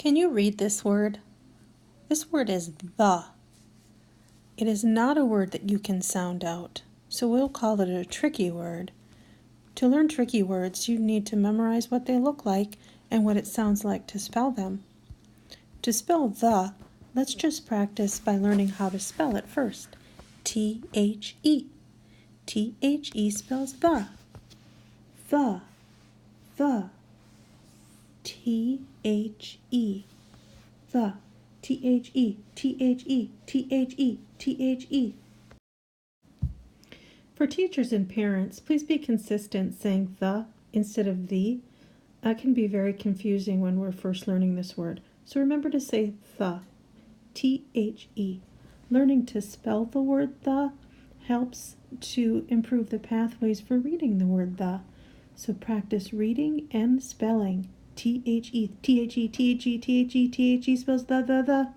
Can you read this word? This word is the. It is not a word that you can sound out, so we'll call it a tricky word. To learn tricky words, you need to memorize what they look like and what it sounds like to spell them. To spell the, let's just practice by learning how to spell it first. T-H-E. T-H-E spells the. The. The. T-H-E. The. T-H-E. T-H-E. T-H-E. T-H-E. For teachers and parents, please be consistent saying the instead of the. That can be very confusing when we're first learning this word. So remember to say the. T-H-E. Learning to spell the word the helps to improve the pathways for reading the word the. So practice reading and spelling. T-H-E, T-H-E, T-H-E, T-H-E, T-H-E spells the.